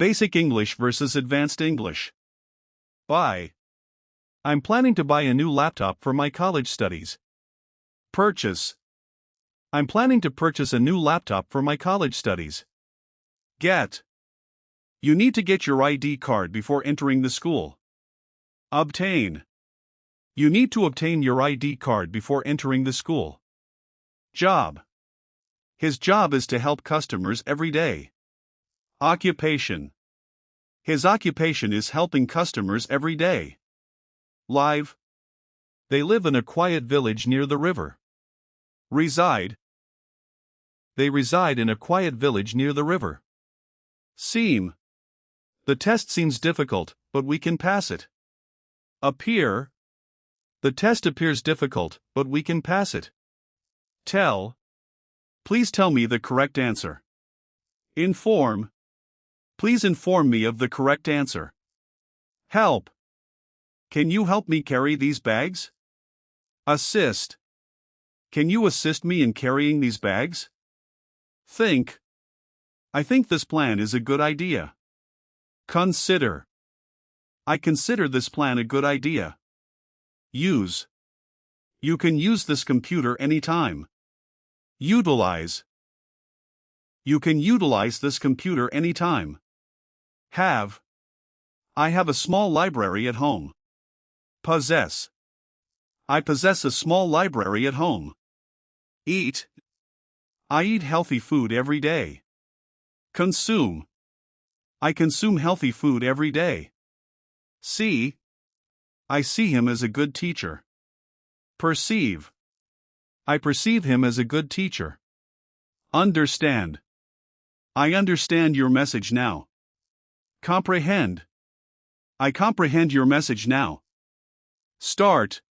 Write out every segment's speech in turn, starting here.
Basic English versus Advanced English. Buy. I'm planning to buy a new laptop for my college studies. Purchase. I'm planning to purchase a new laptop for my college studies. Get. You need to get your ID card before entering the school. Obtain. You need to obtain your ID card before entering the school. Job. His job is to help customers every day. Occupation. His occupation is helping customers every day. Live. They live in a quiet village near the river. Reside. They reside in a quiet village near the river. Seem. The test seems difficult, but we can pass it. Appear. The test appears difficult, but we can pass it. Tell. Please tell me the correct answer. Inform. Please inform me of the correct answer. Help. Can you help me carry these bags? Assist. Can you assist me in carrying these bags? Think. I think this plan is a good idea. Consider. I consider this plan a good idea. Use. You can use this computer anytime. Utilize. You can utilize this computer anytime. Have. I have a small library at home. Possess. I possess a small library at home. Eat. I eat healthy food every day. Consume. I consume healthy food every day. See. I see him as a good teacher. Perceive. I perceive him as a good teacher. Understand. I understand your message now. Comprehend. I comprehend your message now. Start.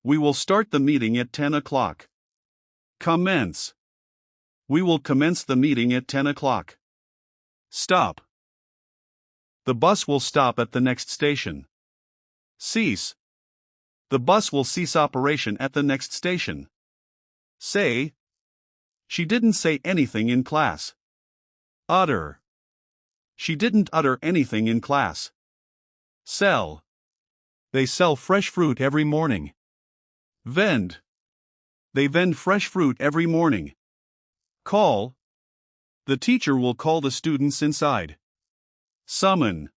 We will start the meeting at 10 o'clock. Commence. We will commence the meeting at 10 o'clock. Stop. The bus will stop at the next station. Cease. The bus will cease operation at the next station. Say. She didn't say anything in class. Utter. She didn't utter anything in class. Sell. They sell fresh fruit every morning. Vend. They vend fresh fruit every morning. Call. The teacher will call the students inside. Summon.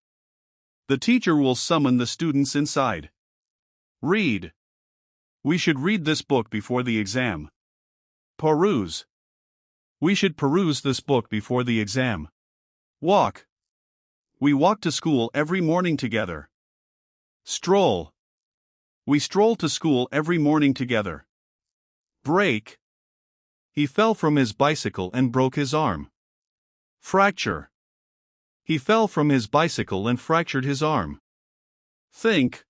The teacher will summon the students inside. Read. We should read this book before the exam. Peruse. We should peruse this book before the exam. Walk. We walk to school every morning together. Stroll. We stroll to school every morning together. Break. He fell from his bicycle and broke his arm. Fracture. He fell from his bicycle and fractured his arm. Think.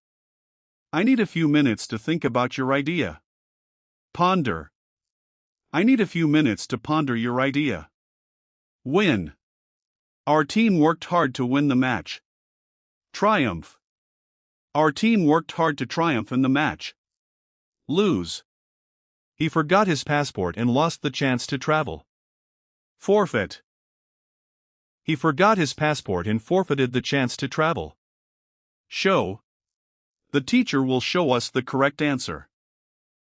I need a few minutes to think about your idea. Ponder. I need a few minutes to ponder your idea. Win. Our team worked hard to win the match. Triumph. Our team worked hard to triumph in the match. Lose. He forgot his passport and lost the chance to travel. Forfeit. He forgot his passport and forfeited the chance to travel. Show. The teacher will show us the correct answer.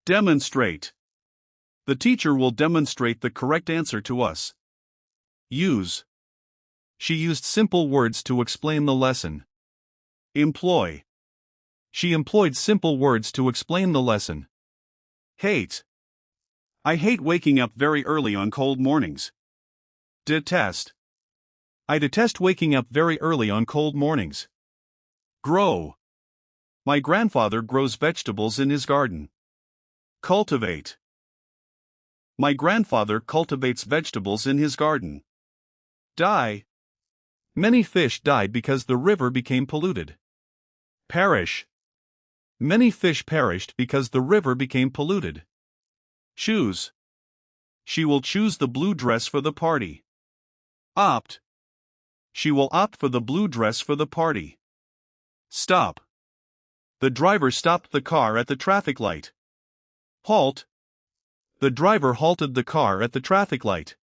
Demonstrate. The teacher will demonstrate the correct answer to us. Use. She used simple words to explain the lesson. Employ. She employed simple words to explain the lesson. Hate. I hate waking up very early on cold mornings. Detest. I detest waking up very early on cold mornings. Grow. My grandfather grows vegetables in his garden. Cultivate. My grandfather cultivates vegetables in his garden. Die. Many fish died because the river became polluted. Perish. Many fish perished because the river became polluted. Choose. She will choose the blue dress for the party. Opt. She will opt for the blue dress for the party. Stop. The driver stopped the car at the traffic light. Halt. The driver halted the car at the traffic light.